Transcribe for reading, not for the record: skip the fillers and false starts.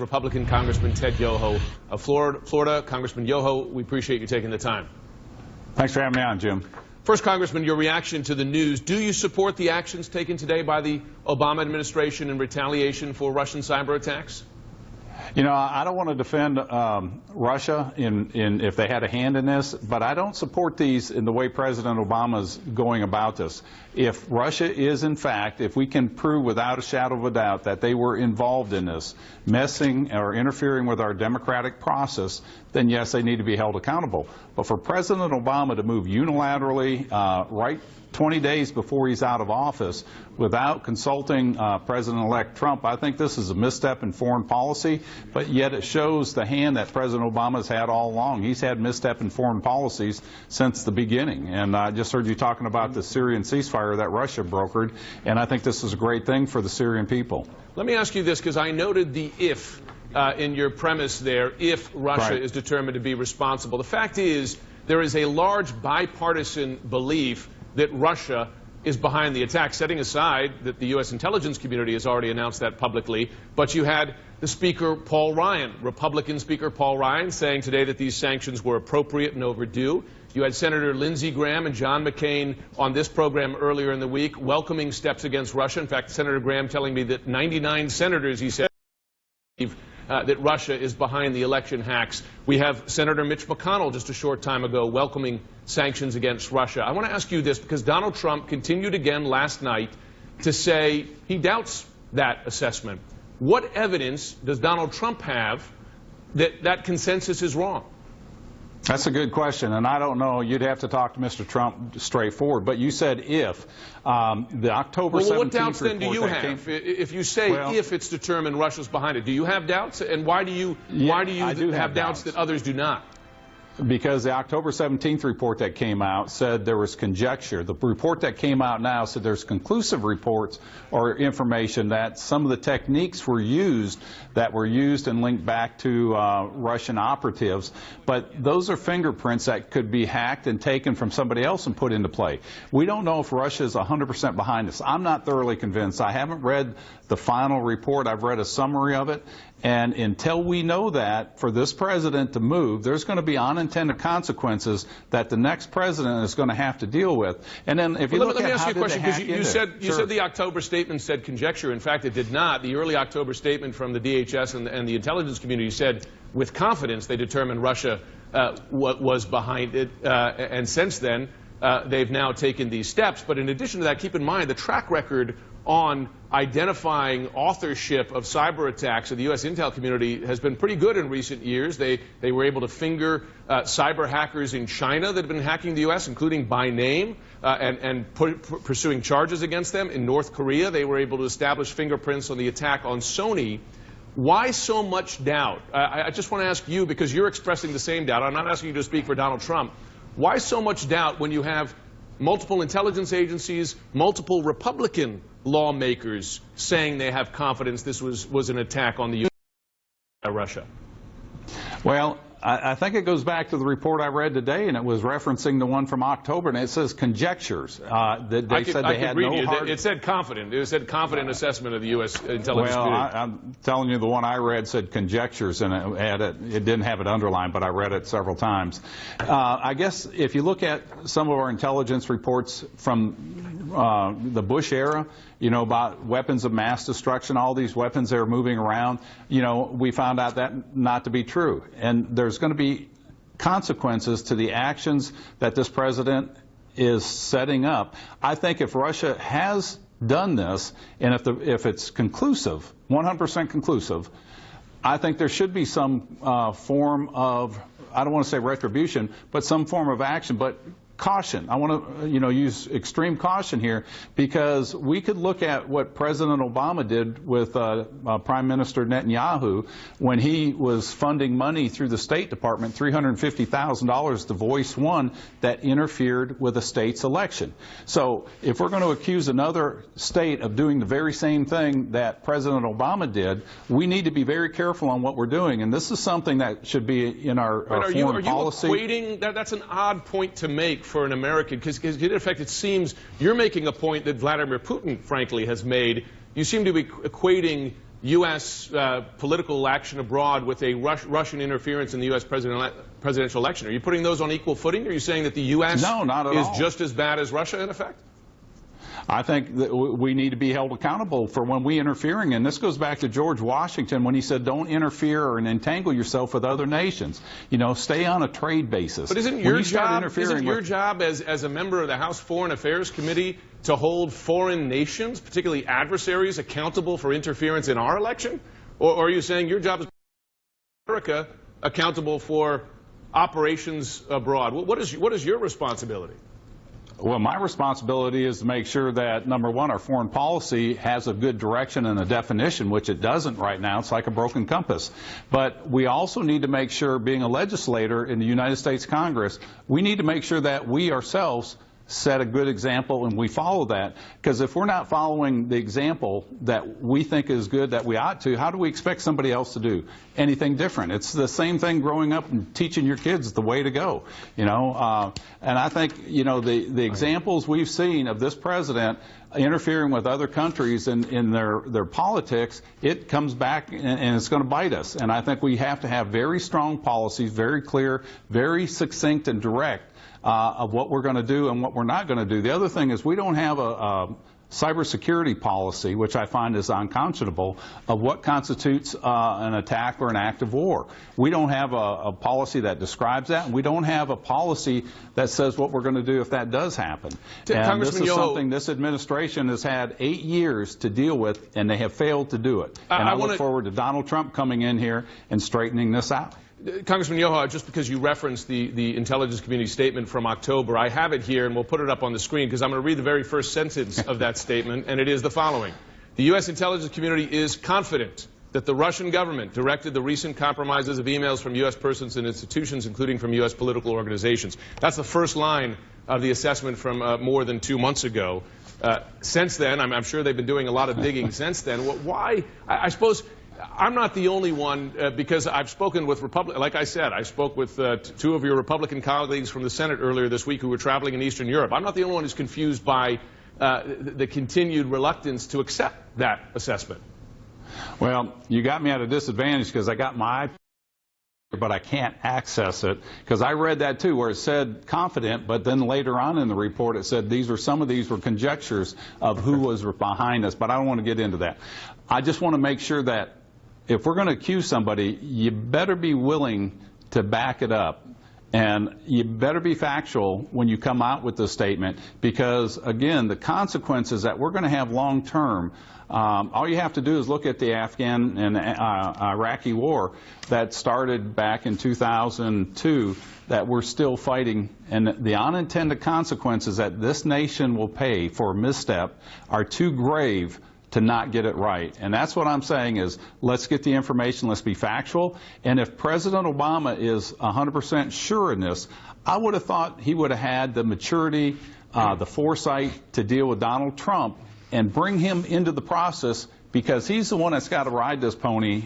Republican Congressman Ted Yoho of Florida. Congressman Yoho, we appreciate you taking the time. Thanks for having me on, Jim. First, Congressman, your reaction to the news. Do you support the actions taken today by the Obama administration in retaliation for Russian cyber attacks? You know, I don't want to defend Russia if they had a hand in this, but I don't support these in the way President Obama is going about this. If Russia is, in fact, if we can prove without a shadow of a doubt that they were involved in this, messing or interfering with our democratic process, then yes, they need to be held accountable. But for President Obama to move unilaterally right 20 days before he's out of office without consulting President-elect Trump, I think this is a misstep in foreign policy, but yet it shows the hand that President Obama's had all along. He's had misstep in foreign policies since the beginning. And I just heard you talking about the Syrian ceasefire that Russia brokered, and I think this is a great thing for the Syrian people. Let me ask you this, because I noted the if in your premise there, if Russia is determined to be responsible. The fact is, there is a large bipartisan belief that Russia is behind the attack, setting aside that the U.S. intelligence community has already announced that publicly. But you had the Speaker, Paul Ryan, Republican Speaker Paul Ryan, saying today that these sanctions were appropriate and overdue. You had Senator Lindsey Graham and John McCain on this program earlier in the week welcoming steps against Russia. In fact, Senator Graham telling me that 99 senators, he said, that Russia is behind the election hacks. We have Senator Mitch McConnell just a short time ago welcoming sanctions against Russia. I want to ask you this because Donald Trump continued again last night to say he doubts that assessment. What evidence does Donald Trump have that that consensus is wrong? That's a good question, and I don't know. You'd have to talk to Mr. Trump straightforward. But you said if. The October 17th what doubts then do you have? If you say if it's determined Russia's behind it, do you have doubts? And why do you have doubts that others do not? Because the October 17th report that came out said there was conjecture. The report that came out now said there's conclusive reports or information that some of the techniques were used and linked back to Russian operatives. But those are fingerprints that could be hacked and taken from somebody else and put into play. We don't know if Russia is 100% behind this. I'm not thoroughly convinced. I haven't read the final report. I've read a summary of it. And until we know that, for this president to move, there's going to be unintended consequences that the next president is going to have to deal with. And then if you look at how did they hack into it. You said the October statement said conjecture. In fact, it did not. The early October statement from the DHS and the intelligence community said with confidence they determined Russia was behind it. And since then, they've now taken these steps. But in addition to that, keep in mind the track record on identifying authorship of cyber attacks of the U.S. intel community has been pretty good in recent years. They were able to finger cyber hackers in China that have been hacking the U.S., including by name, and pursuing charges against them. In North Korea, they were able to establish fingerprints on the attack on Sony. Why so much doubt? I just want to ask you, because you're expressing the same doubt. I'm not asking you to speak for Donald Trump. Why so much doubt when you have multiple intelligence agencies, multiple Republican lawmakers saying they have confidence this was an attack on the U.S. by Russia? Well, I think it goes back to the report I read today, and it was referencing the one from October, and it says conjectures. It said confident. It said confident assessment of the U.S. intelligence community. Well, I'm telling you, the one I read said conjectures, and it didn't have it underlined, but I read it several times. I guess if you look at some of our intelligence reports from the Bush era, you know, about weapons of mass destruction, all these weapons that are moving around, you know, we found out that not to be true. And there's going to be consequences to the actions that this president is setting up. I think if Russia has done this, and if it's conclusive, 100% conclusive, I think there should be some form of, I don't want to say retribution, but some form of action. But caution. I want to, use extreme caution here, because we could look at what President Obama did with Prime Minister Netanyahu when he was funding money through the State Department, $350,000 to voice one that interfered with a state's election. So if we're going to accuse another state of doing the very same thing that President Obama did, we need to be very careful on what we're doing. And this is something that should be in our foreign policy. Are you equating that's an odd point to make for an American, because in effect it seems you're making a point that Vladimir Putin, frankly, has made. You seem to be equating U.S. Political action abroad with a Russian interference in the U.S. presidential election? Are you putting those on equal footing? Are you saying that the U.S. No, not at all. is just as bad as Russia, in effect? I think that we need to be held accountable for when we interfering, and this goes back to George Washington when he said, "Don't interfere or entangle yourself with other nations. You know, stay on a trade basis." But isn't your job as a member of the House Foreign Affairs Committee to hold foreign nations, particularly adversaries, accountable for interference in our election? Or are you saying your job is America accountable for operations abroad? What is your responsibility? Well, my responsibility is to make sure that, number one, our foreign policy has a good direction and a definition, which it doesn't right now. It's like a broken compass. But we also need to make sure, being a legislator in the United States Congress, we need to make sure that we ourselves set a good example and we follow that. Because if we're not following the example that we think is good, that we ought to, how do we expect somebody else to do anything different? It's the same thing growing up and teaching your kids the way to go, you know. And I think, you know, the examples we've seen of this president interfering with other countries in their politics, it comes back and it's going to bite us. And I think we have to have very strong policies, very clear, very succinct and direct of what we're going to do and what we're not going to do. The other thing is we don't have a cybersecurity policy, which I find is unconscionable, of what constitutes an attack or an act of war. We don't have a policy that describes that, and we don't have a policy that says what we're going to do if that does happen. And this is something this administration has had 8 years to deal with, and they have failed to do it. And I look forward to Donald Trump coming in here and straightening this out. Congressman Yoho, just because you referenced the intelligence community statement from October, I have it here, and we'll put it up on the screen because I'm going to read the very first sentence of that statement, and it is the following. The U.S. intelligence community is confident that the Russian government directed the recent compromises of emails from U.S. persons and institutions, including from U.S. political organizations. That's the first line of the assessment from more than 2 months ago. Since then, I'm sure they've been doing a lot of digging since then. Why? I suppose I'm not the only one, because I've spoken with like I said, I spoke with two of your Republican colleagues from the Senate earlier this week who were traveling in Eastern Europe. I'm not the only one who's confused by the continued reluctance to accept that assessment. Well, you got me at a disadvantage because I got my but I can't access it, because I read that too, where it said confident, but then later on in the report it said some of these were conjectures of who was behind us, but I don't want to get into that. I just want to make sure that if we're going to accuse somebody, you better be willing to back it up. And you better be factual when you come out with this statement, because, again, the consequences that we're going to have long term, all you have to do is look at the Afghan and Iraqi war that started back in 2002 that we're still fighting, and the unintended consequences that this nation will pay for a misstep are too grave to not get it right. And that's what I'm saying is, let's get the information, let's be factual. And if President Obama is 100% sure in this, I would have thought he would have had the maturity, the foresight to deal with Donald Trump and bring him into the process, because he's the one that's got to ride this pony